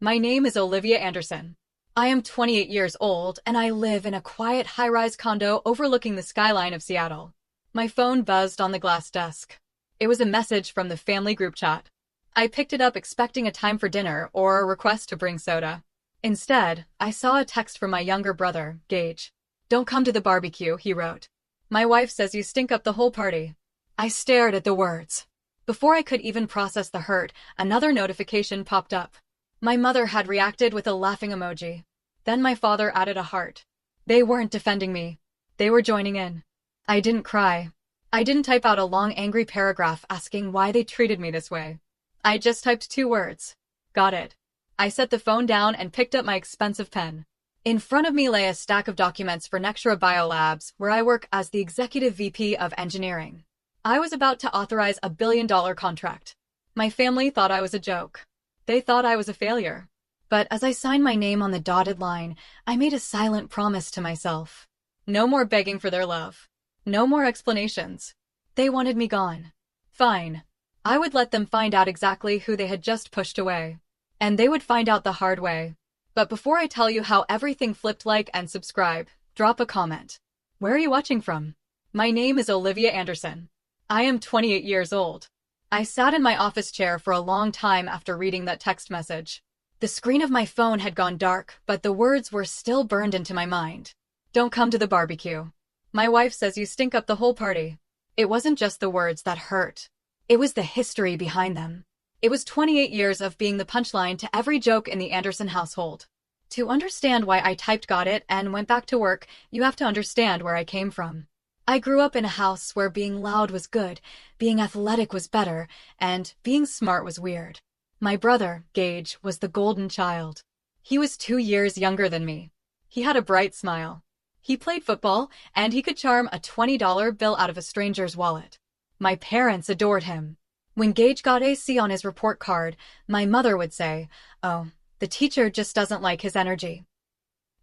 My name is Olivia Anderson. I am 28 years old and I live in a quiet high-rise condo overlooking the skyline of Seattle. My phone buzzed on the glass desk. It was a message from the family group chat. I picked it up expecting a time for dinner or a request to bring soda. Instead, I saw a text from my younger brother, Gage. "Don't come to the barbecue," he wrote. "My wife says you stink up the whole party." I stared at the words. Before I could even process the hurt, another notification popped up. My mother had reacted with a laughing emoji. Then my father added a heart. They weren't defending me. They were joining in. I didn't cry. I didn't type out a long angry paragraph asking why they treated me this way. I just typed 2 words. Got it. I set the phone down and picked up my expensive pen. In front of me lay a stack of documents for Nextra Biolabs, where I work as the Executive VP of Engineering. I was about to authorize a $1 billion contract. My family thought I was a joke. They thought I was a failure. But as I signed my name on the dotted line, I made a silent promise to myself. No more begging for their love. No more explanations. They wanted me gone. Fine. I would let them find out exactly who they had just pushed away. And they would find out the hard way. But before I tell you how everything flipped, like and subscribe, drop a comment. Where are you watching from? My name is Olivia Anderson. I am 28 years old. I sat in my office chair for a long time after reading that text message. The screen of my phone had gone dark, but the words were still burned into my mind. Don't come to the barbecue. My wife says you stink up the whole party. It wasn't just the words that hurt. It was the history behind them. It was 28 years of being the punchline to every joke in the Anderson household. To understand why I typed got it and went back to work, you have to understand where I came from. I grew up in a house where being loud was good, being athletic was better, and being smart was weird. My brother, Gage, was the golden child. He was 2 years younger than me. He had a bright smile. He played football, and he could charm a $20 bill out of a stranger's wallet. My parents adored him. When Gage got a C on his report card, my mother would say, "Oh, the teacher just doesn't like his energy."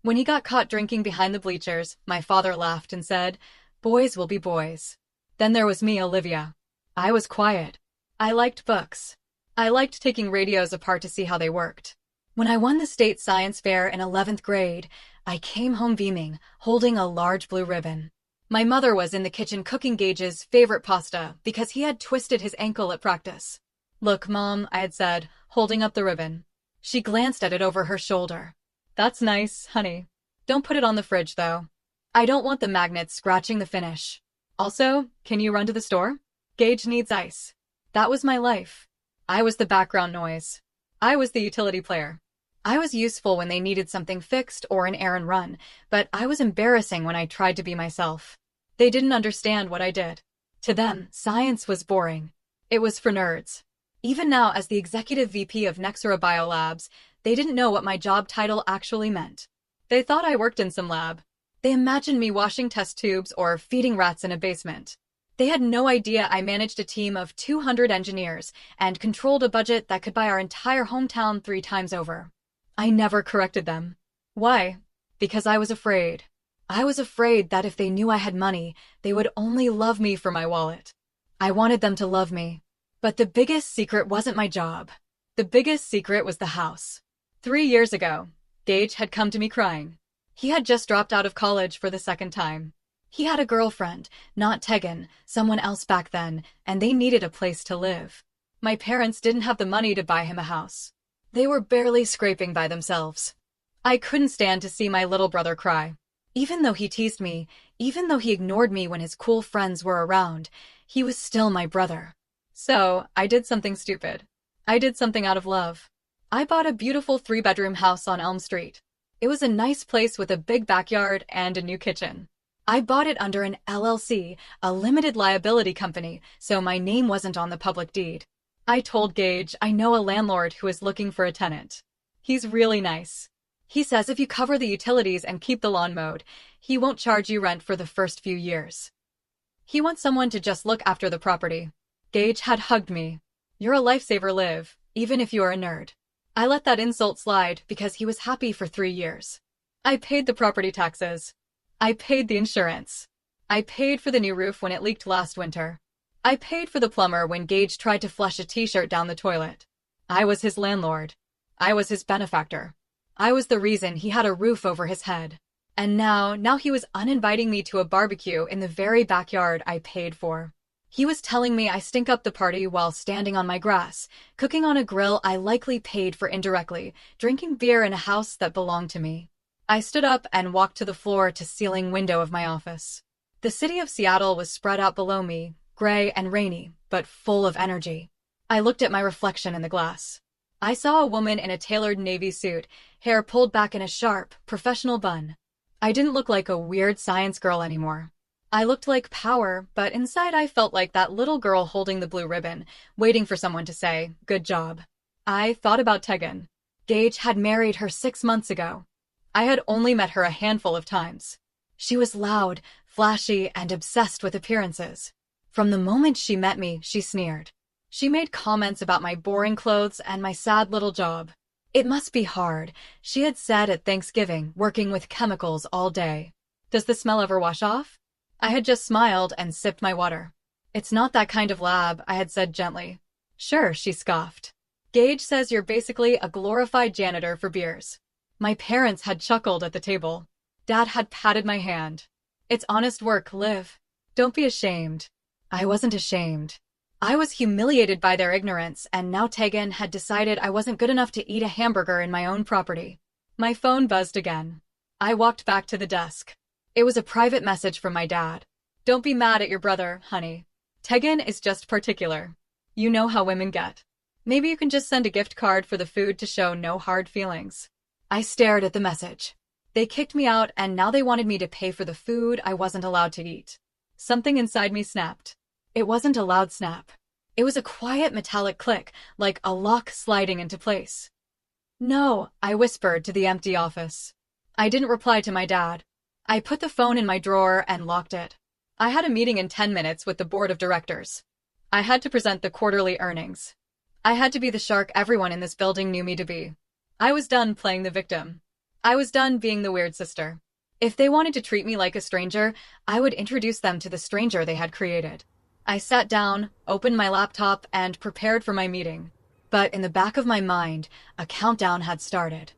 When he got caught drinking behind the bleachers, my father laughed and said, "Boys will be boys." Then there was me, Olivia. I was quiet. I liked books. I liked taking radios apart to see how they worked. When I won the state science fair in 11th grade, I came home beaming, holding a large blue ribbon. My mother was in the kitchen cooking Gage's favorite pasta because he had twisted his ankle at practice. "Look, Mom," I had said, holding up the ribbon. She glanced at it over her shoulder. "That's nice, honey. Don't put it on the fridge, though. I don't want the magnets scratching the finish. Also, can you run to the store? Gage needs ice." That was my life. I was the background noise. I was the utility player. I was useful when they needed something fixed or an errand run, but I was embarrassing when I tried to be myself. They didn't understand what I did. To them, science was boring. It was for nerds. Even now, as the Executive VP of Nextra Biolabs, they didn't know what my job title actually meant. They thought I worked in some lab. They imagined me washing test tubes or feeding rats in a basement. They had no idea I managed a team of 200 engineers and controlled a budget that could buy our entire hometown 3 times over. I never corrected them. Why? Because I was afraid. I was afraid that if they knew I had money, they would only love me for my wallet. I wanted them to love me. But the biggest secret wasn't my job. The biggest secret was the house. 3 years ago, Gage had come to me crying. He had just dropped out of college for the 2nd time. He had a girlfriend, not Tegan, someone else back then, and they needed a place to live. My parents didn't have the money to buy him a house. They were barely scraping by themselves. I couldn't stand to see my little brother cry. Even though he teased me, even though he ignored me when his cool friends were around, he was still my brother. So, I did something stupid. I did something out of love. I bought a beautiful 3-bedroom house on Elm Street. It was a nice place with a big backyard and a new kitchen. I bought it under an LLC, a limited liability company, so my name wasn't on the public deed. I told Gage I know a landlord who is looking for a tenant. He's really nice. He says if you cover the utilities and keep the lawn mowed, he won't charge you rent for the first few years. He wants someone to just look after the property. Gage had hugged me. "You're a lifesaver, Liv, even if you're a nerd." I let that insult slide because he was happy for 3 years. I paid the property taxes. I paid the insurance. I paid for the new roof when it leaked last winter. I paid for the plumber when Gage tried to flush a t-shirt down the toilet. I was his landlord. I was his benefactor. I was the reason he had a roof over his head. And now he was uninviting me to a barbecue in the very backyard I paid for. He was telling me I stink up the party while standing on my grass, cooking on a grill I likely paid for indirectly, drinking beer in a house that belonged to me. I stood up and walked to the floor-to-ceiling window of my office. The city of Seattle was spread out below me, gray and rainy, but full of energy. I looked at my reflection in the glass. I saw a woman in a tailored navy suit, hair pulled back in a sharp, professional bun. I didn't look like a weird science girl anymore. I looked like power, but inside I felt like that little girl holding the blue ribbon, waiting for someone to say, "Good job." I thought about Tegan. Gage had married her 6 months ago. I had only met her a handful of times. She was loud, flashy, and obsessed with appearances. From the moment she met me, she sneered. She made comments about my boring clothes and my sad little job. "It must be hard," she had said at Thanksgiving, working with chemicals all day. "Does the smell ever wash off?" I had just smiled and sipped my water. "It's not that kind of lab," I had said gently. "Sure," she scoffed. "Gage says you're basically a glorified janitor for beers." My parents had chuckled at the table. Dad had patted my hand. "It's honest work, Liv. Don't be ashamed." I wasn't ashamed. I was humiliated by their ignorance, and now Tegan had decided I wasn't good enough to eat a hamburger in my own property. My phone buzzed again. I walked back to the desk. It was a private message from my dad. "Don't be mad at your brother, honey. Tegan is just particular. You know how women get. Maybe you can just send a gift card for the food to show no hard feelings." I stared at the message. They kicked me out, and now they wanted me to pay for the food I wasn't allowed to eat. Something inside me snapped. It wasn't a loud snap. It was a quiet metallic click, like a lock sliding into place. "No," I whispered to the empty office. I didn't reply to my dad. I put the phone in my drawer and locked it. I had a meeting in 10 minutes with the board of directors. I had to present the quarterly earnings. I had to be the shark everyone in this building knew me to be. I was done playing the victim. I was done being the weird sister. If they wanted to treat me like a stranger, I would introduce them to the stranger they had created. I sat down, opened my laptop, and prepared for my meeting. But in the back of my mind, a countdown had started.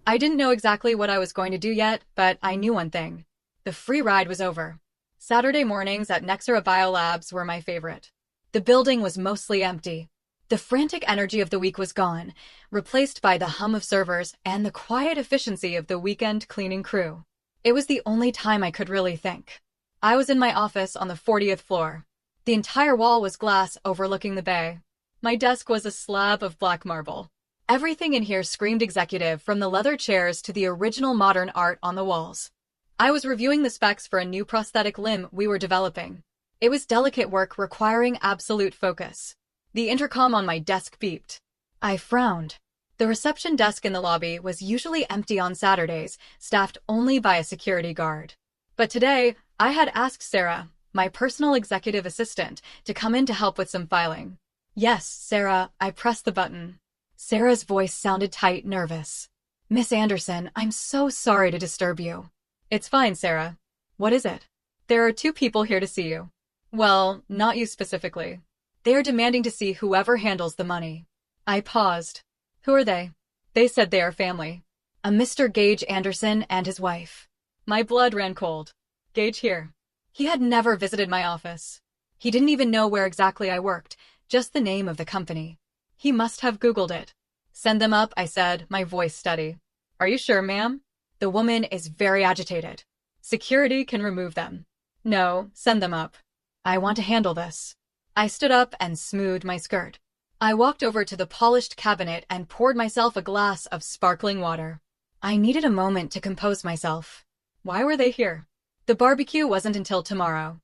I didn't know exactly what I was going to do yet, but I knew one thing. The free ride was over. Saturday mornings at Nexera Biolabs were my favorite. The building was mostly empty. The frantic energy of the week was gone, replaced by the hum of servers and the quiet efficiency of the weekend cleaning crew. It was the only time I could really think. I was in my office on the 40th floor. The entire wall was glass overlooking the bay. My desk was a slab of black marble. Everything in here screamed executive, from the leather chairs to the original modern art on the walls. I was reviewing the specs for a new prosthetic limb we were developing. It was delicate work requiring absolute focus. The intercom on my desk beeped. I frowned. The reception desk in the lobby was usually empty on Saturdays, staffed only by a security guard. But today, I had asked Sarah, my personal executive assistant, to come in to help with some filing. "Yes, Sarah," I pressed the button. Sarah's voice sounded tight, nervous. "Miss Anderson, I'm so sorry to disturb you." "It's fine, Sarah. What is it?" "There are 2 people here to see you." "Well, not you specifically. They are demanding to see whoever handles the money." I paused. "Who are they?" "They said they are family. A Mr. Gage Anderson and his wife." My blood ran cold. Gage here. He had never visited my office. He didn't even know where exactly I worked, just the name of the company. He must have Googled it. "Send them up," I said, my voice steady. "Are you sure, ma'am?" "The woman is very agitated. Security can remove them." "No, send them up. I want to handle this." I stood up and smoothed my skirt. I walked over to the polished cabinet and poured myself a glass of sparkling water. I needed a moment to compose myself. Why were they here? The barbecue wasn't until tomorrow.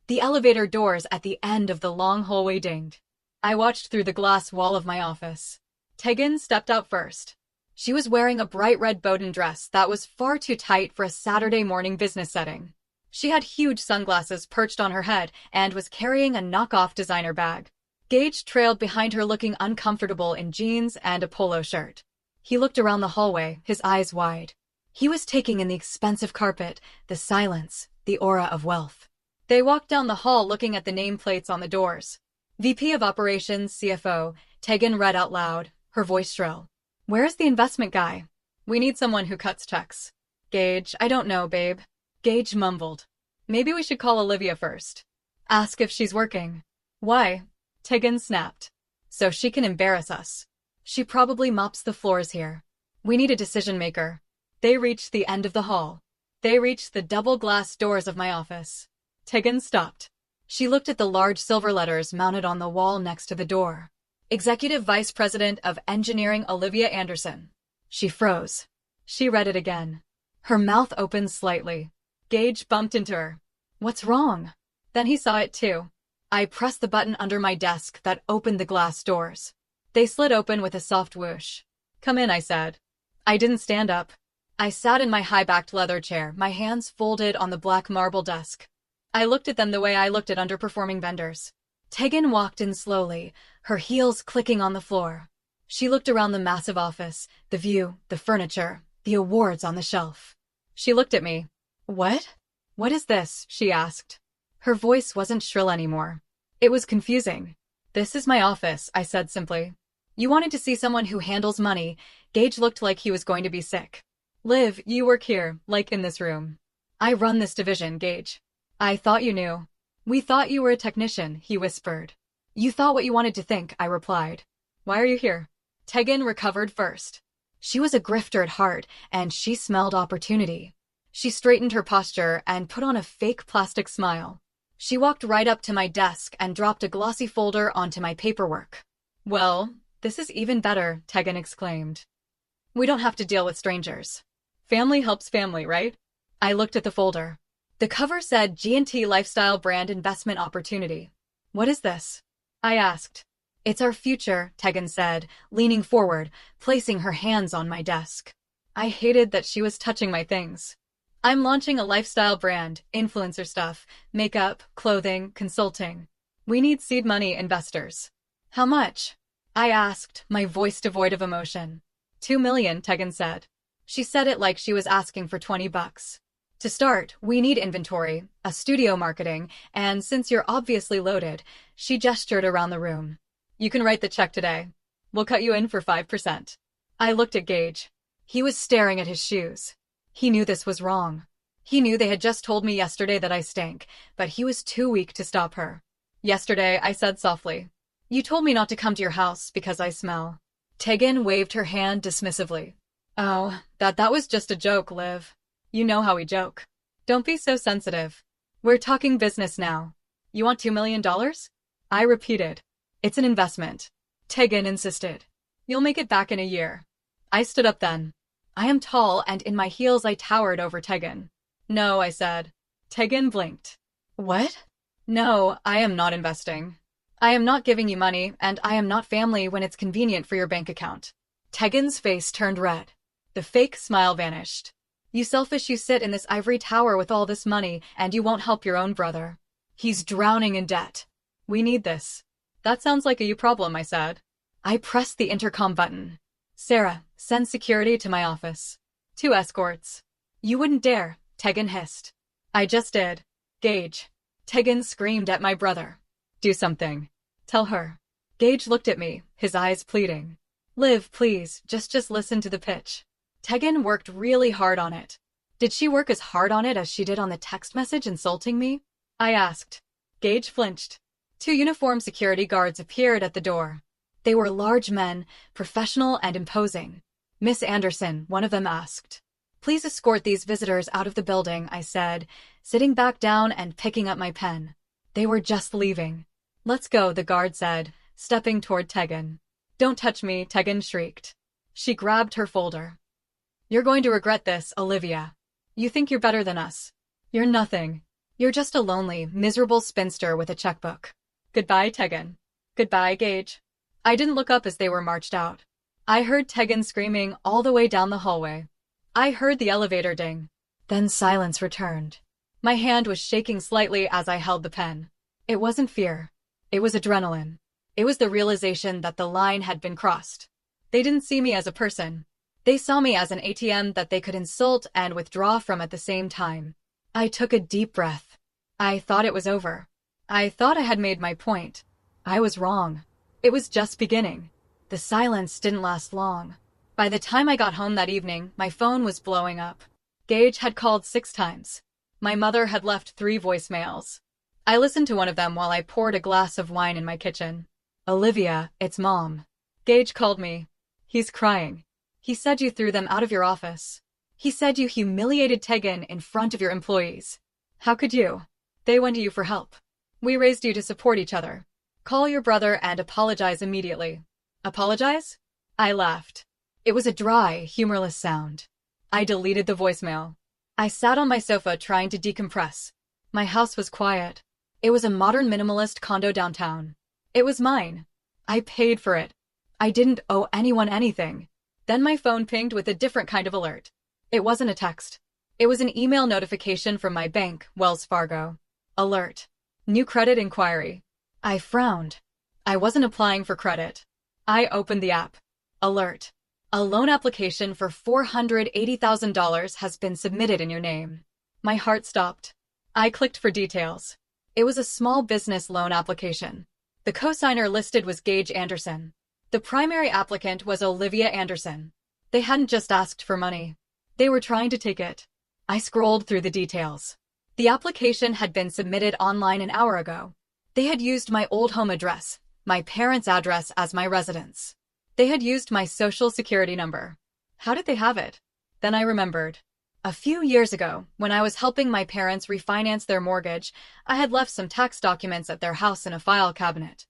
The elevator doors at the end of the long hallway dinged. I watched through the glass wall of my office. Tegan stepped out first. She was wearing a bright red Bowden dress that was far too tight for a Saturday morning business setting. She had huge sunglasses perched on her head and was carrying a knockoff designer bag. Gage trailed behind her, looking uncomfortable in jeans and a polo shirt. He looked around the hallway, his eyes wide. He was taking in the expensive carpet, the silence, the aura of wealth. They walked down the hall looking at the nameplates on the doors. VP of Operations, CFO, Tegan read out loud, her voice shrill. Where's the investment guy? We need someone who cuts checks. Gage, I don't know, babe. Gage mumbled. Maybe we should call Olivia first. Ask if she's working. Why? Tegan snapped. So she can embarrass us. She probably mops the floors here. We need a decision maker. They reached the end of the hall. They reached the double glass doors of my office. Tegan stopped. She looked at the large silver letters mounted on the wall next to the door. Executive Vice President of Engineering Olivia Anderson. She froze. She read it again. Her mouth opened slightly. Gage bumped into her. What's wrong? Then he saw it too. I pressed the button under my desk that opened the glass doors. They slid open with a soft whoosh. Come in, I said. I didn't stand up. I sat in my high-backed leather chair, my hands folded on the black marble desk. I looked at them the way I looked at underperforming vendors. Tegan walked in slowly, her heels clicking on the floor. She looked around the massive office, the view, the furniture, the awards on the shelf. She looked at me. What? What is this? She asked. Her voice wasn't shrill anymore. It was confusing. This is my office, I said simply. You wanted to see someone who handles money. Gage looked like he was going to be sick. Liv, you work here, like in this room. I run this division, Gage. I thought you knew. We thought you were a technician, he whispered. You thought what you wanted to think, I replied. Why are you here? Tegan recovered first. She was a grifter at heart, and she smelled opportunity. She straightened her posture and put on a fake plastic smile. She walked right up to my desk and dropped a glossy folder onto my paperwork. Well, this is even better, Tegan exclaimed. We don't have to deal with strangers. Family helps family, right? I looked at the folder. The cover said G&T Lifestyle Brand Investment Opportunity. What is this? I asked. It's our future, Tegan said, leaning forward, placing her hands on my desk. I hated that she was touching my things. I'm launching a lifestyle brand, influencer stuff, makeup, clothing, consulting. We need seed money investors. How much? I asked, my voice devoid of emotion. 2 million, Tegan said. She said it like she was asking for $20. To start, we need inventory, a studio marketing, and since you're obviously loaded, she gestured around the room. You can write the check today. We'll cut you in for 5%. I looked at Gage. He was staring at his shoes. He knew this was wrong. He knew they had just told me yesterday that I stank, but he was too weak to stop her. Yesterday, I said softly, you told me not to come to your house because I smell. Tegan waved her hand dismissively. Oh, that was just a joke, Liv. You know how we joke. Don't be so sensitive. We're talking business now. You want $2 million? I repeated. It's an investment. Tegan insisted. You'll make it back in a year. I stood up then. I am tall, and in my heels I towered over Tegan. No, I said. Tegan blinked. What? No, I am not investing. I am not giving you money, and I am not family when it's convenient for your bank account. Tegan's face turned red. The fake smile vanished. You selfish, you sit in this ivory tower with all this money, and you won't help your own brother. He's drowning in debt. We need this. That sounds like a you problem, I said. I pressed the intercom button. Sarah, send security to my office. 2 escorts. You wouldn't dare, Tegan hissed. I just did. Gage. Tegan screamed at my brother. Do something. Tell her. Gage looked at me, his eyes pleading. Liv, please, just listen to the pitch. Tegan worked really hard on it. Did she work as hard on it as she did on the text message insulting me? I asked. Gage flinched. 2 uniformed security guards appeared at the door. They were large men, professional and imposing. Miss Anderson, one of them asked. Please escort these visitors out of the building, I said, sitting back down and picking up my pen. They were just leaving. Let's go, the guard said, stepping toward Tegan. Don't touch me, Tegan shrieked. She grabbed her folder. You're going to regret this, Olivia. You think you're better than us. You're nothing. You're just a lonely, miserable spinster with a checkbook. Goodbye, Tegan. Goodbye, Gage. I didn't look up as they were marched out. I heard Tegan screaming all the way down the hallway. I heard the elevator ding. Then silence returned. My hand was shaking slightly as I held the pen. It wasn't fear. It was adrenaline. It was the realization that the line had been crossed. They didn't see me as a person. They saw me as an ATM that they could insult and withdraw from at the same time. I took a deep breath. I thought it was over. I thought I had made my point. I was wrong. It was just beginning. The silence didn't last long. By the time I got home that evening, my phone was blowing up. Gage had called 6 times. My mother had left 3 voicemails. I listened to one of them while I poured a glass of wine in my kitchen. Olivia, it's Mom. Gage called me. He's crying. He said you threw them out of your office. He said you humiliated Tegan in front of your employees. How could you? They went to you for help. We raised you to support each other. Call your brother and apologize immediately. Apologize? I laughed. It was a dry, humorless sound. I deleted the voicemail. I sat on my sofa trying to decompress. My house was quiet. It was a modern minimalist condo downtown. It was mine. I paid for it. I didn't owe anyone anything. Then my phone pinged with a different kind of alert. It wasn't a text. It was an email notification from my bank, Wells Fargo. Alert. New credit inquiry. I frowned. I wasn't applying for credit. I opened the app. Alert. A loan application for $480,000 has been submitted in your name. My heart stopped. I clicked for details. It was a small business loan application. The cosigner listed was Gage Anderson. The primary applicant was Olivia Anderson. They hadn't just asked for money. They were trying to take it. I scrolled through the details. The application had been submitted online an hour ago. They had used my old home address, my parents' address, as my residence. They had used my social security number. How did they have it? Then I remembered. A few years ago, when I was helping my parents refinance their mortgage, I had left some tax documents at their house in a file cabinet.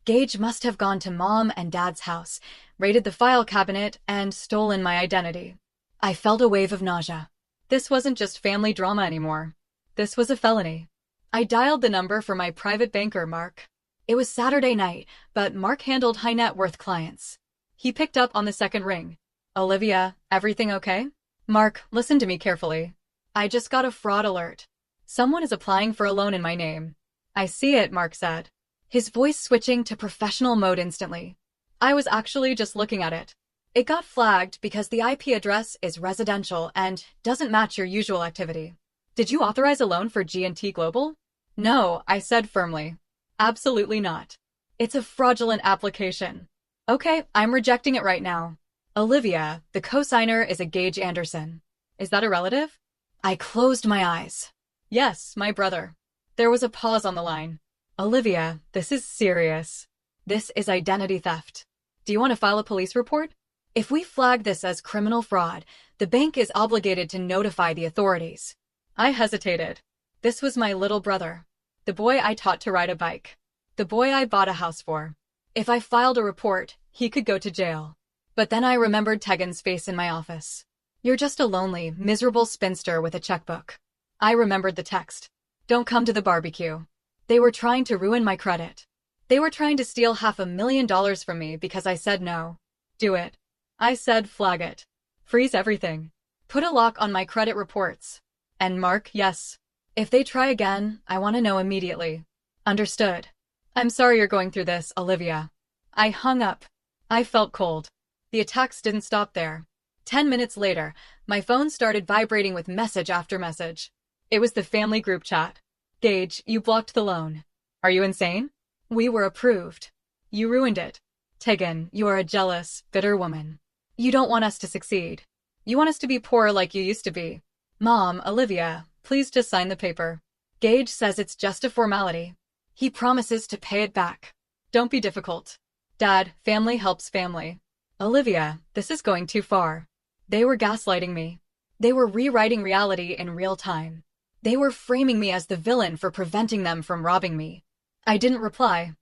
Gage must have gone to Mom and Dad's house, raided the file cabinet, and stolen my identity. I felt a wave of nausea. This wasn't just family drama anymore. This was a felony. I dialed the number for my private banker, Mark. It was Saturday night, but Mark handled high net worth clients. He picked up on the second ring. Olivia, everything okay? Mark, listen to me carefully. I just got a fraud alert. Someone is applying for a loan in my name. I see it, Mark said, his voice switching to professional mode instantly. I was actually just looking at it. It got flagged because the IP address is residential and doesn't match your usual activity. Did you authorize a loan for G&T Global? No, I said firmly. Absolutely not. It's a fraudulent application. Okay, I'm rejecting it right now. Olivia, the cosigner, is a Gage Anderson. Is that a relative? I closed my eyes. Yes, my brother. There was a pause on the line. Olivia, this is serious. This is identity theft. Do you want to file a police report? If we flag this as criminal fraud, the bank is obligated to notify the authorities. I hesitated. This was my little brother. The boy I taught to ride a bike. The boy I bought a house for. If I filed a report, he could go to jail. But then I remembered Tegan's face in my office. You're just a lonely, miserable spinster with a checkbook. I remembered the text. Don't come to the barbecue. They were trying to ruin my credit. They were trying to steal $500,000 from me because I said no. Do it. I said flag it. Freeze everything. Put a lock on my credit reports. And Mark, yes. If they try again, I want to know immediately. Understood. I'm sorry you're going through this, Olivia. I hung up. I felt cold. The attacks didn't stop there. 10 minutes later, my phone started vibrating with message after message. It was the family group chat. Gage, you blocked the loan. Are you insane? We were approved. You ruined it. Tegan, you are a jealous, bitter woman. You don't want us to succeed. You want us to be poor like you used to be. Mom, Olivia, please just sign the paper. Gage says it's just a formality. He promises to pay it back. Don't be difficult. Dad, family helps family. Olivia, this is going too far. They were gaslighting me. They were rewriting reality in real time. They were framing me as the villain for preventing them from robbing me. I didn't reply.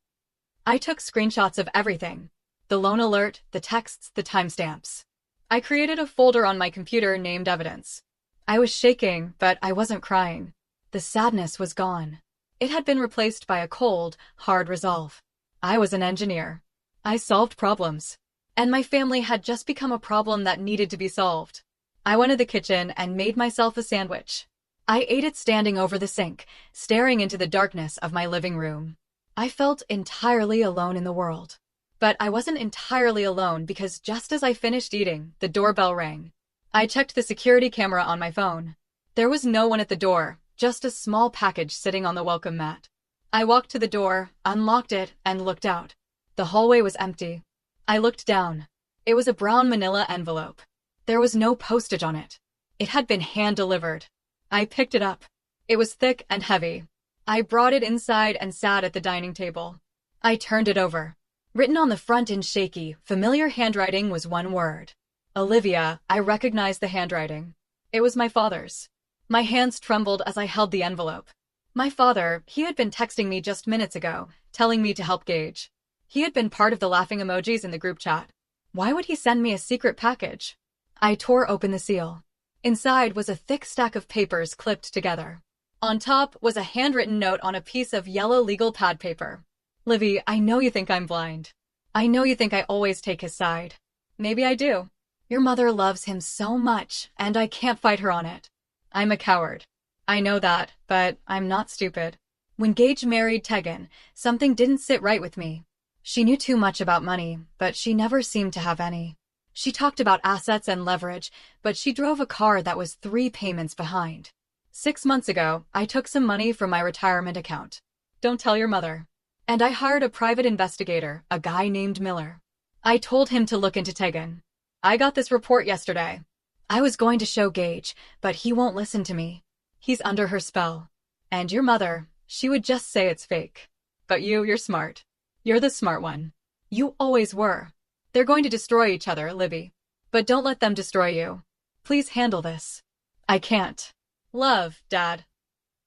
I took screenshots of everything. The loan alert, the texts, the timestamps. I created a folder on my computer named Evidence. I was shaking, but I wasn't crying. The sadness was gone. It had been replaced by a cold, hard resolve. I was an engineer. I solved problems. And my family had just become a problem that needed to be solved. I went to the kitchen and made myself a sandwich. I ate it standing over the sink, staring into the darkness of my living room. I felt entirely alone in the world. But I wasn't entirely alone because just as I finished eating, the doorbell rang. I checked the security camera on my phone. There was no one at the door, just a small package sitting on the welcome mat. I walked to the door, unlocked it, and looked out. The hallway was empty. I looked down. It was a brown manila envelope. There was no postage on it. It had been hand-delivered. I picked it up. It was thick and heavy. I brought it inside and sat at the dining table. I turned it over. Written on the front in shaky, familiar handwriting was one word. Olivia. I recognized the handwriting. It was my father's. My hands trembled as I held the envelope. My father, he had been texting me just minutes ago, telling me to help Gage. He had been part of the laughing emojis in the group chat. Why would he send me a secret package? I tore open the seal. Inside was a thick stack of papers clipped together. On top was a handwritten note on a piece of yellow legal pad paper. Livy, I know you think I'm blind. I know you think I always take his side. Maybe I do. Your mother loves him so much, and I can't fight her on it. I'm a coward. I know that, but I'm not stupid. When Gage married Tegan, something didn't sit right with me. She knew too much about money, but she never seemed to have any. She talked about assets and leverage, but she drove a car that was 3 payments behind. 6 months ago, I took some money from my retirement account. Don't tell your mother. And I hired a private investigator, a guy named Miller. I told him to look into Tegan. I got this report yesterday. I was going to show Gage, but he won't listen to me. He's under her spell. And your mother, she would just say it's fake. But you're smart. You're the smart one. You always were. They're going to destroy each other, Libby. But don't let them destroy you. Please handle this. I can't. Love, Dad.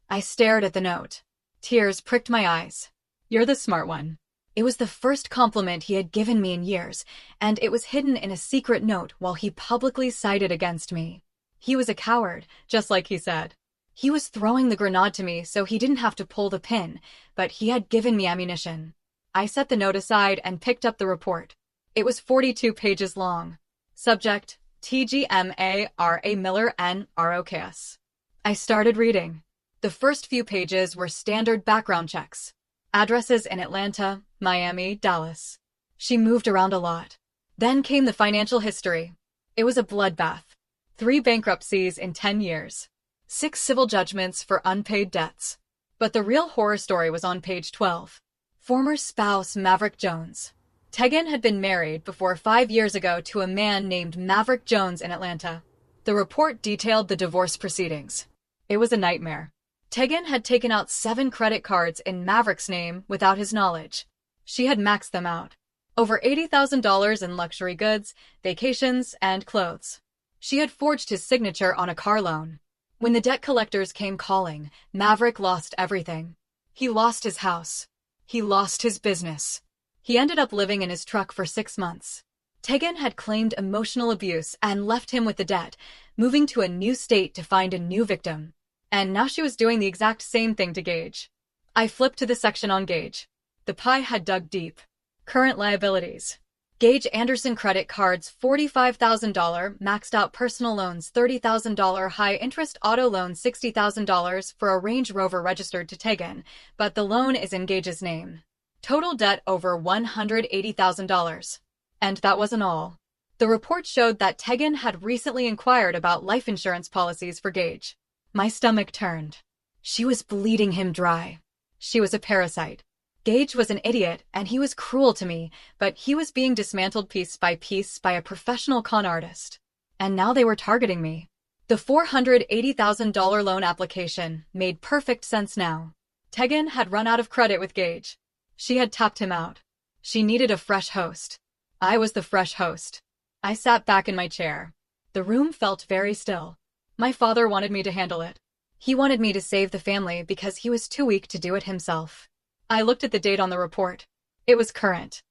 I stared at the note. Tears pricked my eyes. You're the smart one. It was the first compliment he had given me in years, and it was hidden in a secret note while he publicly sided against me. He was a coward, just like he said. He was throwing the grenade to me so he didn't have to pull the pin, but he had given me ammunition. I set the note aside and picked up the report. It was 42 pages long. Subject, TGMA.RA Miller N.ROKS. I started reading. The first few pages were standard background checks. Addresses in Atlanta, Miami, Dallas. She moved around a lot. Then came the financial history. It was a bloodbath. 3 bankruptcies in 10 years. 6 civil judgments for unpaid debts. But the real horror story was on page 12. Former spouse Maverick Jones. Tegan had been married before 5 years ago to a man named Maverick Jones in Atlanta. The report detailed the divorce proceedings. It was a nightmare. Tegan had taken out 7 credit cards in Maverick's name without his knowledge. She had maxed them out. Over $80,000 in luxury goods, vacations, and clothes. She had forged his signature on a car loan. When the debt collectors came calling, Maverick lost everything. He lost his house. He lost his business. He ended up living in his truck for 6 months. Tegan had claimed emotional abuse and left him with the debt, moving to a new state to find a new victim. And now she was doing the exact same thing to Gage. I flipped to the section on Gage. The pie had dug deep. Current liabilities. Gage Anderson credit cards $45,000, maxed out personal loans $30,000, high-interest auto loan $60,000 for a Range Rover registered to Tegan, but the loan is in Gage's name. Total debt over $180,000. And that wasn't all. The report showed that Tegan had recently inquired about life insurance policies for Gage. My stomach turned. She was bleeding him dry. She was a parasite. Gage was an idiot, and he was cruel to me, but he was being dismantled piece by a professional con artist. And now they were targeting me. The $480,000 loan application made perfect sense now. Tegan had run out of credit with Gage. She had tapped him out. She needed a fresh host. I was the fresh host. I sat back in my chair. The room felt very still. My father wanted me to handle it. He wanted me to save the family because he was too weak to do it himself. I looked at the date on the report. It was current.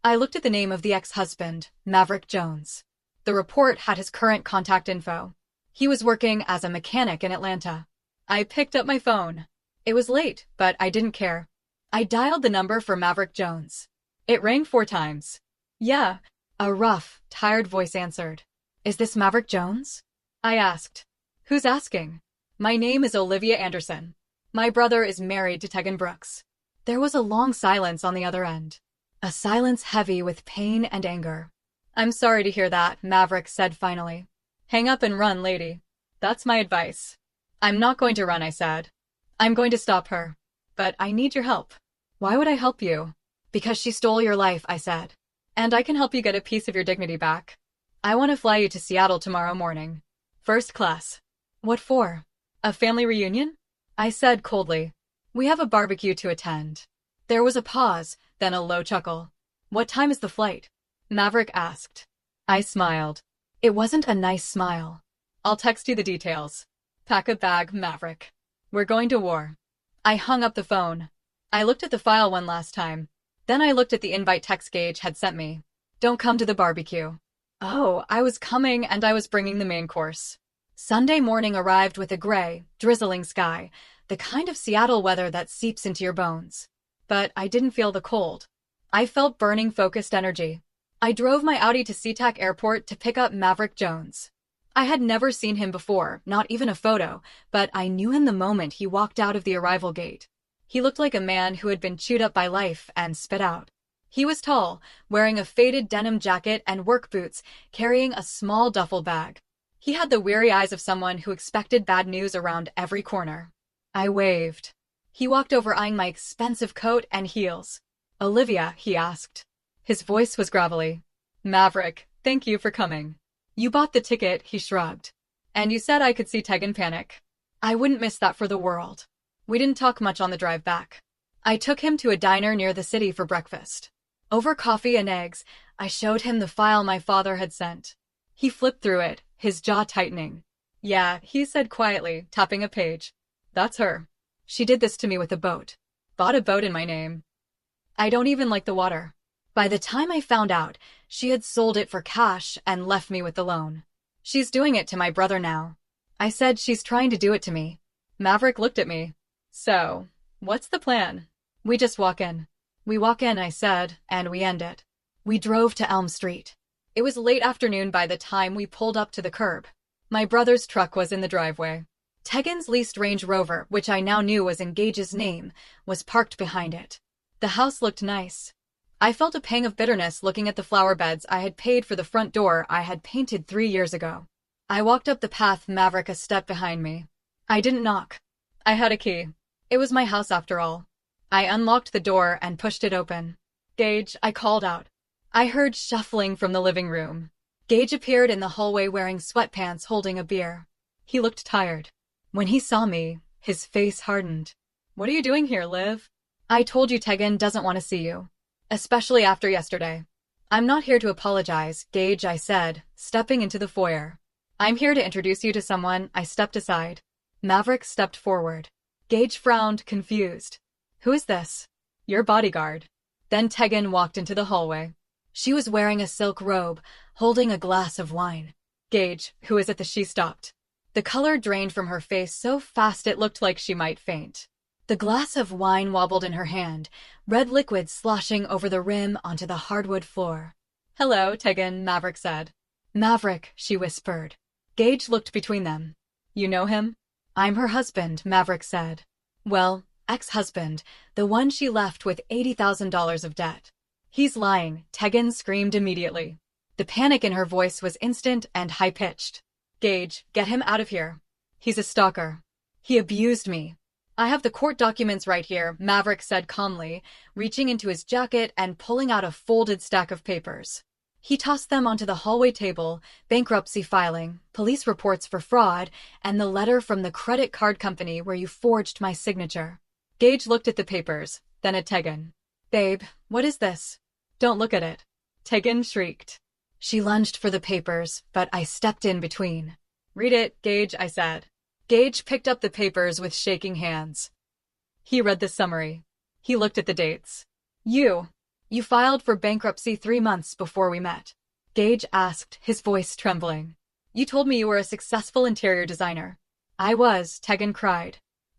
I looked at the name of the ex-husband, Maverick Jones. The report had his current contact info. He was working as a mechanic in Atlanta. I picked up my phone. It was late, but I didn't care. I dialed the number for Maverick Jones. It rang 4 times. Yeah, a rough, tired voice answered. Is this Maverick Jones? I asked. Who's asking? My name is Olivia Anderson. My brother is married to Tegan Brooks. There was a long silence on the other end. A silence heavy with pain and anger. I'm sorry to hear that, Maverick said finally. Hang up and run, lady. That's my advice. I'm not going to run, I said. I'm going to stop her. But I need your help. Why would I help you? Because she stole your life, I said. And I can help you get a piece of your dignity back. I want to fly you to Seattle tomorrow morning. First class. What for? A family reunion? I said coldly. We have a barbecue to attend. There was a pause, then a low chuckle. What time is the flight? Maverick asked. I smiled. It wasn't a nice smile. I'll text you the details. Pack a bag, Maverick. We're going to war. I hung up the phone. I looked at the file one last time. Then I looked at the invite text Gage had sent me. Don't come to the barbecue. Oh, I was coming and I was bringing the main course. Sunday morning arrived with a gray, drizzling sky, the kind of Seattle weather that seeps into your bones. But I didn't feel the cold. I felt burning focused energy. I drove my Audi to SeaTac Airport to pick up Maverick Jones. I had never seen him before, not even a photo, but I knew him the moment he walked out of the arrival gate. He looked like a man who had been chewed up by life and spit out. He was tall, wearing a faded denim jacket and work boots, carrying a small duffel bag. He had the weary eyes of someone who expected bad news around every corner. I waved. He walked over eyeing my expensive coat and heels. Olivia, he asked. His voice was gravelly. Maverick, thank you for coming. You bought the ticket, he shrugged. And you said I could see Tegan panic. I wouldn't miss that for the world. We didn't talk much on the drive back. I took him to a diner near the city for breakfast. Over coffee and eggs, I showed him the file my father had sent. He flipped through it, his jaw tightening. Yeah, he said quietly, tapping a page. That's her. She did this to me with a boat. Bought a boat in my name. I don't even like the water. By the time I found out, she had sold it for cash and left me with the loan. She's doing it to my brother now. I said she's trying to do it to me. Maverick looked at me. So, what's the plan? We just walk in. We walk in, I said, and we end it. We drove to Elm Street. It was late afternoon by the time we pulled up to the curb. My brother's truck was in the driveway. Tegan's leased Range Rover, which I now knew was in Gage's name, was parked behind it. The house looked nice. I felt a pang of bitterness looking at the flower beds I had paid for the front door I had painted 3 years ago. I walked up the path, Maverick a step behind me. I didn't knock. I had a key. It was my house after all. I unlocked the door and pushed it open. Gage, I called out. I heard shuffling from the living room. Gage appeared in the hallway wearing sweatpants holding a beer. He looked tired. When he saw me, his face hardened. What are you doing here, Liv? I told you Tegan doesn't want to see you. Especially after yesterday. I'm not here to apologize, Gage, I said, stepping into the foyer. I'm here to introduce you to someone. I stepped aside. Maverick stepped forward. Gage frowned, confused. Who is this? Your bodyguard. Then Tegan walked into the hallway. She was wearing a silk robe, holding a glass of wine. Gage, who is it? She stopped. The color drained from her face so fast it looked like she might faint. The glass of wine wobbled in her hand, red liquid sloshing over the rim onto the hardwood floor. Hello, Tegan, Maverick said. Maverick, she whispered. Gage looked between them. You know him? I'm her husband, Maverick said. Well, ex-husband, the one she left with $80,000 of debt. He's lying, Tegan screamed immediately. The panic in her voice was instant and high-pitched. Gage, get him out of here. He's a stalker. He abused me. I have the court documents right here, Maverick said calmly, reaching into his jacket and pulling out a folded stack of papers. He tossed them onto the hallway table, bankruptcy filing, police reports for fraud, and the letter from the credit card company where you forged my signature. Gage looked at the papers, then at Tegan. Babe, what is this? Don't look at it. Tegan shrieked. She lunged for the papers, but I stepped in between. Read it, Gage, I said. Gage picked up the papers with shaking hands. He read the summary. He looked at the dates. You filed for bankruptcy 3 months before we met. Gage asked, his voice trembling. You told me you were a successful interior designer. I was, Tegan cried.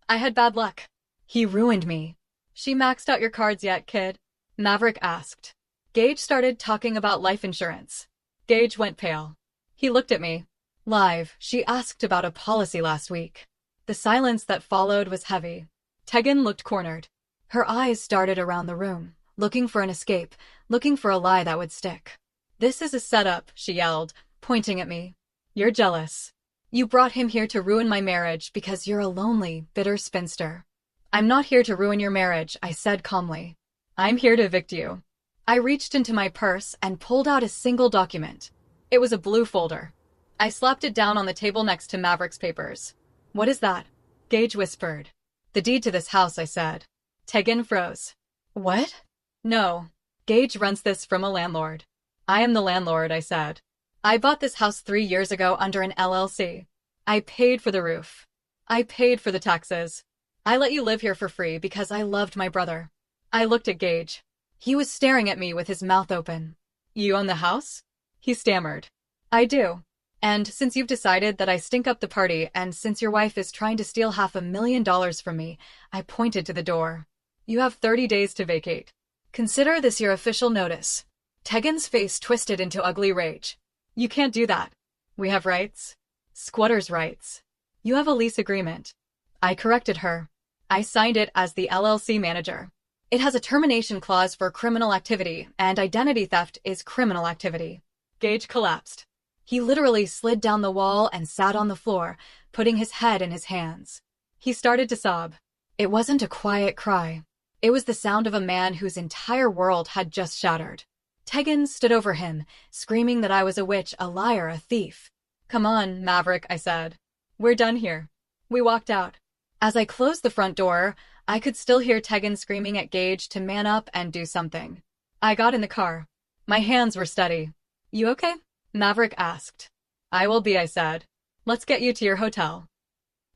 I had bad luck. He ruined me. She maxed out your cards yet, kid? Maverick asked. Gage started talking about life insurance. Gage went pale. He looked at me. Live, she asked about a policy last week. The silence that followed was heavy. Tegan looked cornered. Her eyes darted around the room, looking for an escape, looking for a lie that would stick. This is a setup, she yelled, pointing at me. You're jealous. You brought him here to ruin my marriage because you're a lonely, bitter spinster. I'm not here to ruin your marriage, I said calmly. I'm here to evict you. I reached into my purse and pulled out a single document. It was a blue folder. I slapped it down on the table next to Maverick's papers. "What is that?" Gage whispered. "The deed to this house," I said. Tegan froze. "What?" "No. Gage rents this from a landlord." "I am the landlord," I said. "I bought this house 3 years ago under an LLC. I paid for the roof. I paid for the taxes. I let you live here for free because I loved my brother." I looked at Gage. He was staring at me with his mouth open. "You own the house?" He stammered. "I do. And since you've decided that I stink up the party, and since your wife is trying to steal $500,000 from me," I pointed to the door. "You have 30 days to vacate. Consider this your official notice." Tegan's face twisted into ugly rage. "You can't do that. We have rights. Squatters' rights. You have a lease agreement." I corrected her. "I signed it as the LLC manager. It has a termination clause for criminal activity, and identity theft is criminal activity." Gage collapsed. He literally slid down the wall and sat on the floor, putting his head in his hands. He started to sob. It wasn't a quiet cry. It was the sound of a man whose entire world had just shattered. Tegan stood over him, screaming that I was a witch, a liar, a thief. "Come on, Maverick," I said. "We're done here." We walked out. As I closed the front door, I could still hear Tegan screaming at Gage to man up and do something. I got in the car. My hands were steady. "You okay?" Maverick asked. "I will be," I said. "Let's get you to your hotel."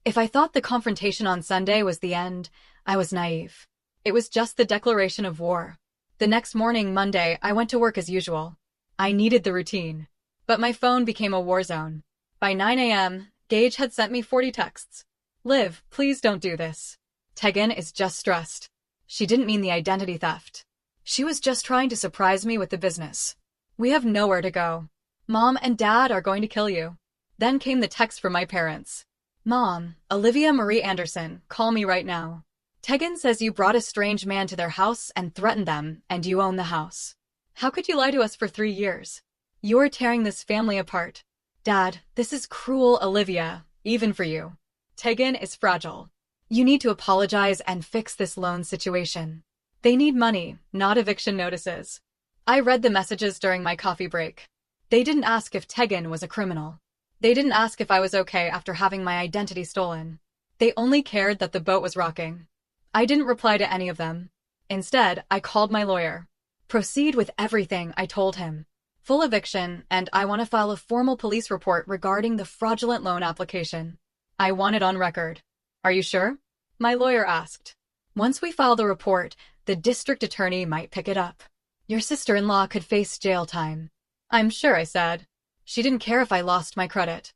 If I thought the confrontation on Sunday was the end, I was naive. It was just the declaration of war. The next morning, Monday, I went to work as usual. I needed the routine. But my phone became a war zone. By 9 a.m., Gage had sent me 40 texts. "Liv, please don't do this. Tegan is just stressed. She didn't mean the identity theft. She was just trying to surprise me with the business. We have nowhere to go. Mom and Dad are going to kill you." Then came the text from my parents. "Mom, Olivia Marie Anderson, call me right now. Tegan says you brought a strange man to their house and threatened them, and you own the house. How could you lie to us for 3 years? You're tearing this family apart. Dad, this is cruel, Olivia, even for you. Tegan is fragile. You need to apologize and fix this loan situation. They need money, not eviction notices." I read the messages during my coffee break. They didn't ask if Tegan was a criminal. They didn't ask if I was okay after having my identity stolen. They only cared that the boat was rocking. I didn't reply to any of them. Instead, I called my lawyer. "Proceed with everything," I told him. "Full eviction, and I want to file a formal police report regarding the fraudulent loan application. I want it on record." "Are you sure?" my lawyer asked. "Once we file the report, the district attorney might pick it up. Your sister-in-law could face jail time." "I'm sure," I said. "She didn't care if I lost my credit.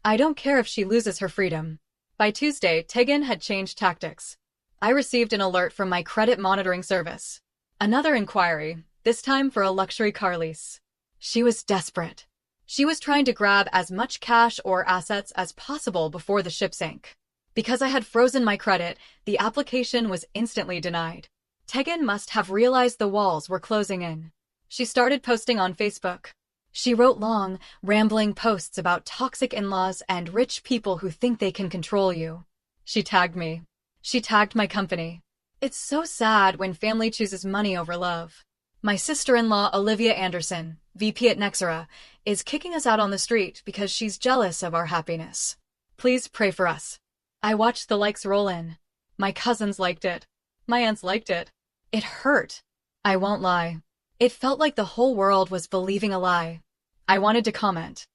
I don't care if she loses her freedom." By Tuesday, Tegan had changed tactics. I received an alert from my credit monitoring service. Another inquiry, this time for a luxury car lease. She was desperate. She was trying to grab as much cash or assets as possible before the ship sank. Because I had frozen my credit, the application was instantly denied. Tegan must have realized the walls were closing in. She started posting on Facebook. She wrote long, rambling posts about toxic in-laws and rich people who think they can control you. She tagged me. She tagged my company. It's so sad when family chooses money over love. My sister-in-law, Olivia Anderson, VP at Nexera, is kicking us out on the street because she's jealous of our happiness. Please pray for us. I watched the likes roll in. My cousins liked it. My aunts liked it. It hurt. I won't lie. It felt like the whole world was believing a lie. I wanted to comment.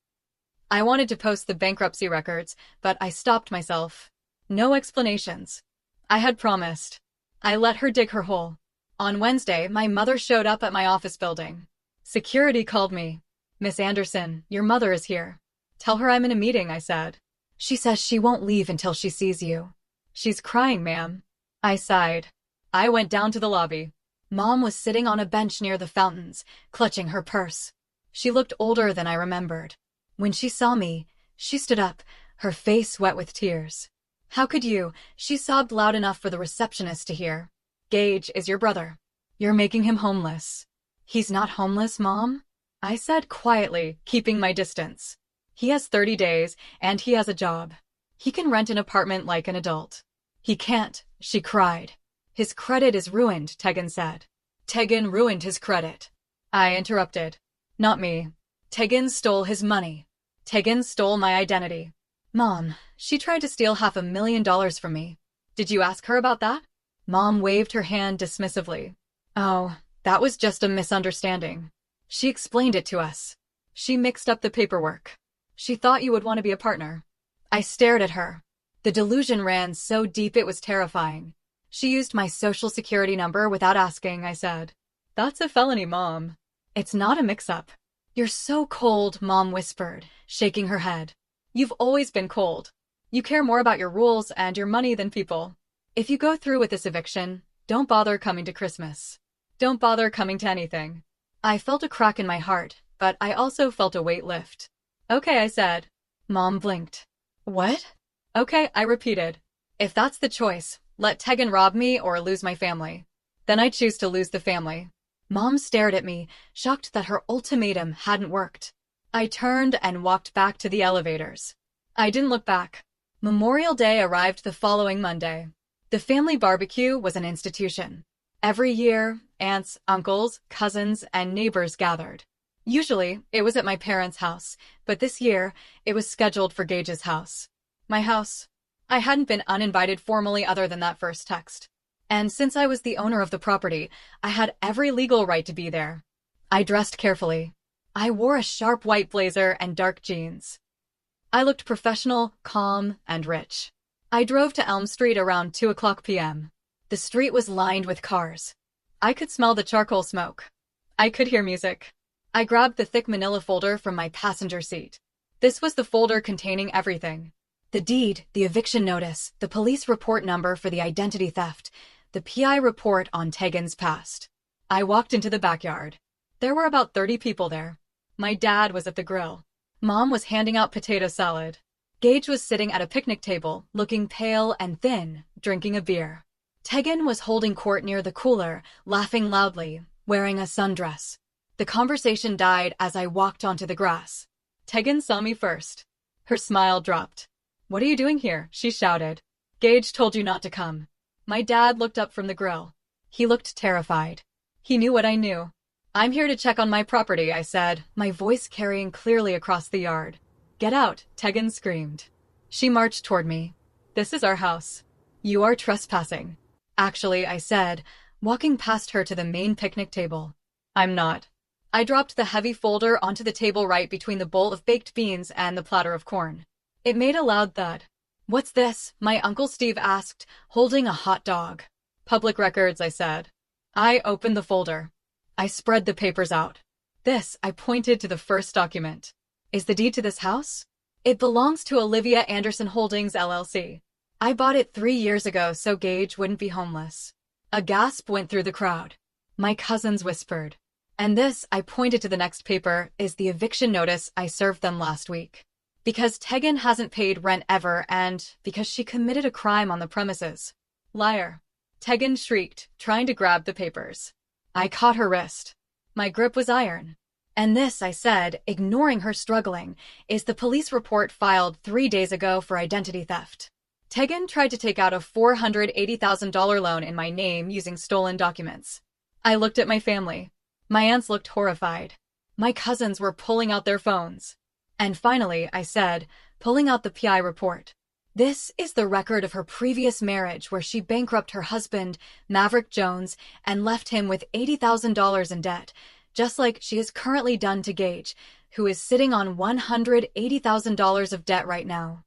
I wanted to post the bankruptcy records, but I stopped myself. No explanations. I had promised. I let her dig her hole. On Wednesday, my mother showed up at my office building. Security called me. "Miss Anderson, your mother is here." "Tell her I'm in a meeting," I said. "She says she won't leave until she sees you." "She's crying, ma'am." I sighed. I went down to the lobby. Mom was sitting on a bench near the fountains, clutching her purse. She looked older than I remembered. When she saw me, she stood up, her face wet with tears. "How could you?" She sobbed loud enough for the receptionist to hear. "Gage is your brother. You're making him homeless." "He's not homeless, Mom," I said quietly, keeping my distance. "He has 30 days, and he has a job. He can rent an apartment like an adult." "He can't," she cried. "His credit is ruined," Tegan said. Tegan ruined his credit. I interrupted. Not me. Tegan stole his money. Tegan stole my identity. Mom, she tried to steal $500,000 from me. Did you ask her about that? Mom waved her hand dismissively. Oh, that was just a misunderstanding. She explained it to us. She mixed up the paperwork. She thought you would want to be a partner. I stared at her. The delusion ran so deep it was terrifying. She used my social security number without asking, I said. That's a felony, Mom. It's not a mix-up. You're so cold, Mom whispered, shaking her head. You've always been cold. You care more about your rules and your money than people. If you go through with this eviction, don't bother coming to Christmas. Don't bother coming to anything. I felt a crack in my heart, but I also felt a weight lift. Okay, I said. Mom blinked. What? Okay, I repeated. If that's the choice, let Tegan rob me or lose my family. Then I choose to lose the family. Mom stared at me, shocked that her ultimatum hadn't worked. I turned and walked back to the elevators. I didn't look back. Memorial Day arrived the following Monday. The family barbecue was an institution. Every year, aunts, uncles, cousins, and neighbors gathered. Usually, it was at my parents' house, but this year, it was scheduled for Gage's house. My house. I hadn't been uninvited formally other than that first text. And since I was the owner of the property, I had every legal right to be there. I dressed carefully. I wore a sharp white blazer and dark jeans. I looked professional, calm, and rich. I drove to Elm Street around 2:00 p.m. The street was lined with cars. I could smell the charcoal smoke. I could hear music. I grabbed the thick manila folder from my passenger seat. This was the folder containing everything. The deed, the eviction notice, the police report number for the identity theft, the PI report on Tegan's past. I walked into the backyard. There were about 30 people there. My dad was at the grill. Mom was handing out potato salad. Gage was sitting at a picnic table, looking pale and thin, drinking a beer. Tegan was holding court near the cooler, laughing loudly, wearing a sundress. The conversation died as I walked onto the grass. Tegan saw me first. Her smile dropped. What are you doing here? She shouted. Gage told you not to come. My dad looked up from the grill. He looked terrified. He knew what I knew. I'm here to check on my property, I said, my voice carrying clearly across the yard. Get out, Tegan screamed. She marched toward me. This is our house. You are trespassing. Actually, I said, walking past her to the main picnic table. I'm not. I dropped the heavy folder onto the table right between the bowl of baked beans and the platter of corn. It made a loud thud. What's this? My Uncle Steve asked, holding a hot dog. Public records, I said. I opened the folder. I spread the papers out. This, I pointed to the first document. Is the deed to this house? It belongs to Olivia Anderson Holdings, LLC. I bought it 3 years ago so Gage wouldn't be homeless. A gasp went through the crowd. My cousins whispered. And this, I pointed to the next paper, is the eviction notice I served them last week. Because Tegan hasn't paid rent ever and because she committed a crime on the premises. Liar. Tegan shrieked, trying to grab the papers. I caught her wrist. My grip was iron. And this, I said, ignoring her struggling, is the police report filed 3 days ago for identity theft. Tegan tried to take out a $480,000 loan in my name using stolen documents. I looked at my family. My aunts looked horrified. My cousins were pulling out their phones. And finally, I said, pulling out the PI report. This is the record of her previous marriage where she bankrupted her husband, Maverick Jones, and left him with $80,000 in debt, just like she has currently done to Gage, who is sitting on $180,000 of debt right now.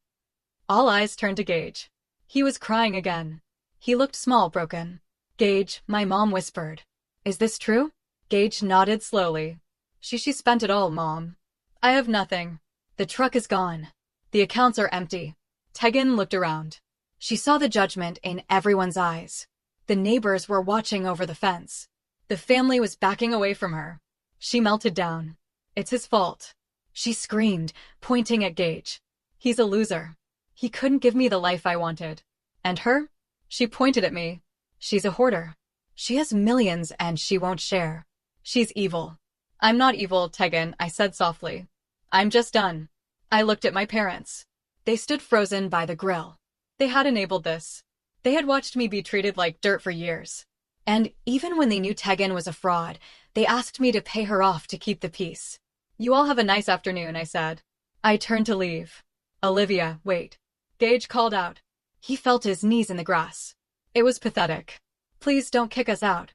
All eyes turned to Gage. He was crying again. He looked small, broken. Gage, my mom whispered. Is this true? Gage nodded slowly. She spent it all, Mom. I have nothing. The truck is gone. The accounts are empty. Tegan looked around. She saw the judgment in everyone's eyes. The neighbors were watching over the fence. The family was backing away from her. She melted down. It's his fault. She screamed, pointing at Gage. He's a loser. He couldn't give me the life I wanted. And her? She pointed at me. She's a hoarder. She has millions and she won't share. She's evil. I'm not evil, Tegan, I said softly. I'm just done. I looked at my parents. They stood frozen by the grill. They had enabled this. They had watched me be treated like dirt for years. And even when they knew Tegan was a fraud, they asked me to pay her off to keep the peace. You all have a nice afternoon, I said. I turned to leave. Olivia, wait. Gage called out. He felt his knees in the grass. It was pathetic. Please don't kick us out.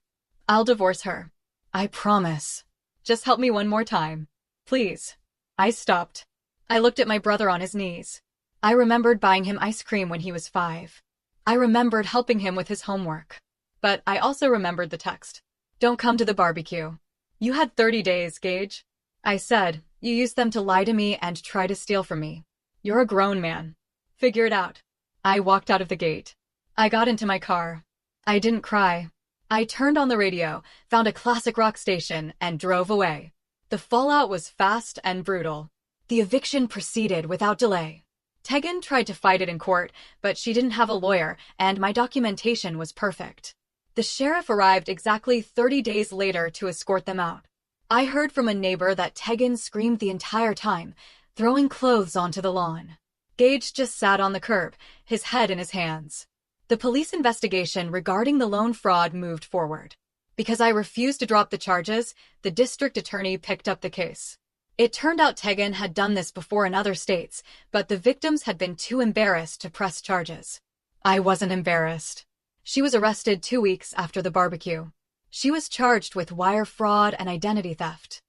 I'll divorce her. I promise. Just help me one more time. Please. I stopped. I looked at my brother on his knees. I remembered buying him ice cream when he was 5. I remembered helping him with his homework. But I also remembered the text. Don't come to the barbecue. You had 30 days, Gage. I said, you used them to lie to me and try to steal from me. You're a grown man. Figure it out. I walked out of the gate. I got into my car. I didn't cry. I turned on the radio, found a classic rock station, and drove away. The fallout was fast and brutal. The eviction proceeded without delay. Tegan tried to fight it in court, but she didn't have a lawyer, and my documentation was perfect. The sheriff arrived exactly 30 days later to escort them out. I heard from a neighbor that Tegan screamed the entire time, throwing clothes onto the lawn. Gage just sat on the curb, his head in his hands. The police investigation regarding the loan fraud moved forward. Because I refused to drop the charges, the district attorney picked up the case. It turned out Tegan had done this before in other states, but the victims had been too embarrassed to press charges. I wasn't embarrassed. She was arrested 2 weeks after the barbecue. She was charged with wire fraud and identity theft.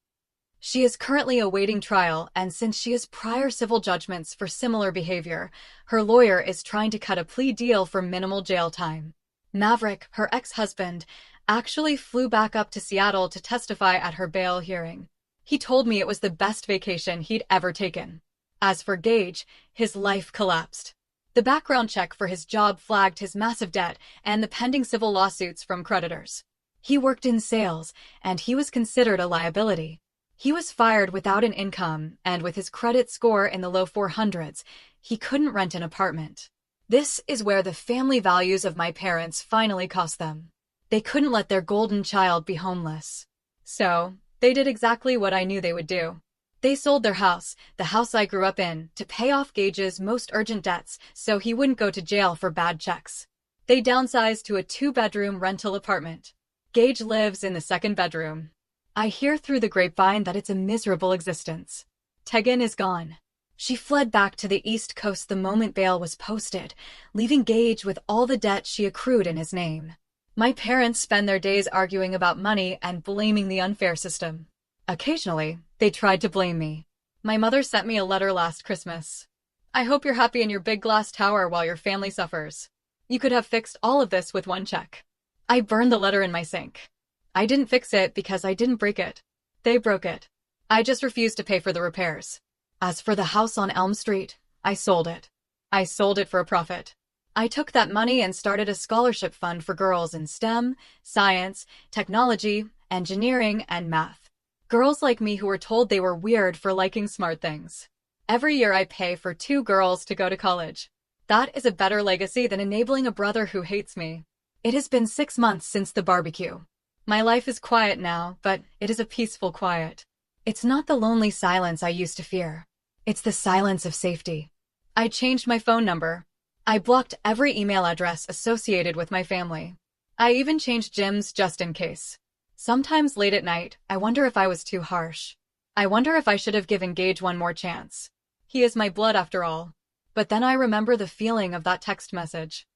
She is currently awaiting trial, and since she has prior civil judgments for similar behavior, her lawyer is trying to cut a plea deal for minimal jail time. Maverick, her ex-husband, actually flew back up to Seattle to testify at her bail hearing. He told me it was the best vacation he'd ever taken. As for Gage, his life collapsed. The background check for his job flagged his massive debt and the pending civil lawsuits from creditors. He worked in sales, and he was considered a liability. He was fired without an income, and with his credit score in the low 400s, he couldn't rent an apartment. This is where the family values of my parents finally cost them. They couldn't let their golden child be homeless. So, they did exactly what I knew they would do. They sold their house, the house I grew up in, to pay off Gage's most urgent debts so he wouldn't go to jail for bad checks. They downsized to a 2-bedroom rental apartment. Gage lives in the 2nd bedroom. I hear through the grapevine that it's a miserable existence. Tegan is gone. She fled back to the East Coast the moment bail was posted, leaving Gage with all the debt she accrued in his name. My parents spend their days arguing about money and blaming the unfair system. Occasionally, they tried to blame me. My mother sent me a letter last Christmas. I hope you're happy in your big glass tower while your family suffers. You could have fixed all of this with one check. I burned the letter in my sink. I didn't fix it because I didn't break it. They broke it. I just refused to pay for the repairs. As for the house on Elm Street, I sold it. I sold it for a profit. I took that money and started a scholarship fund for girls in STEM, science, technology, engineering, and math. Girls like me who were told they were weird for liking smart things. Every year I pay for 2 girls to go to college. That is a better legacy than enabling a brother who hates me. It has been 6 months since the barbecue. My life is quiet now, but it is a peaceful quiet. It's not the lonely silence I used to fear. It's the silence of safety. I changed my phone number. I blocked every email address associated with my family. I even changed gyms just in case. Sometimes late at night, I wonder if I was too harsh. I wonder if I should have given Gage one more chance. He is my blood after all. But then I remember the feeling of that text message.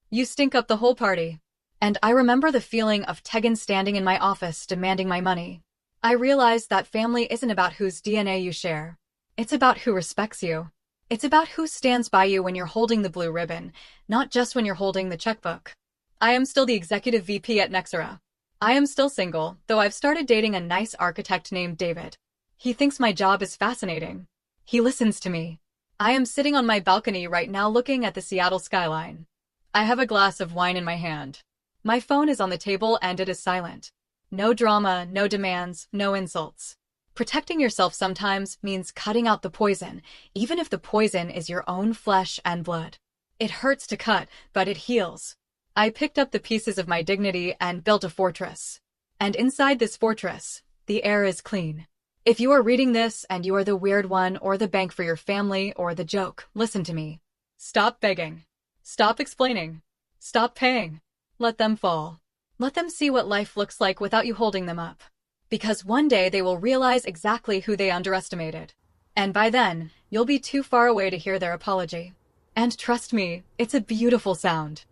You stink up the whole party. And I remember the feeling of Tegan standing in my office demanding my money. I realized that family isn't about whose DNA you share. It's about who respects you. It's about who stands by you when you're holding the blue ribbon, not just when you're holding the checkbook. I am still the executive VP at Nexera. I am still single, though I've started dating a nice architect named David. He thinks my job is fascinating. He listens to me. I am sitting on my balcony right now looking at the Seattle skyline. I have a glass of wine in my hand. My phone is on the table and it is silent. No drama, no demands, no insults. Protecting yourself sometimes means cutting out the poison, even if the poison is your own flesh and blood. It hurts to cut, but it heals. I picked up the pieces of my dignity and built a fortress. And inside this fortress, the air is clean. If you are reading this and you are the weird one or the bank for your family or the joke, listen to me. Stop begging. Stop explaining. Stop paying. Let them fall. Let them see what life looks like without you holding them up. Because one day they will realize exactly who they underestimated. And by then, you'll be too far away to hear their apology. And trust me, it's a beautiful sound.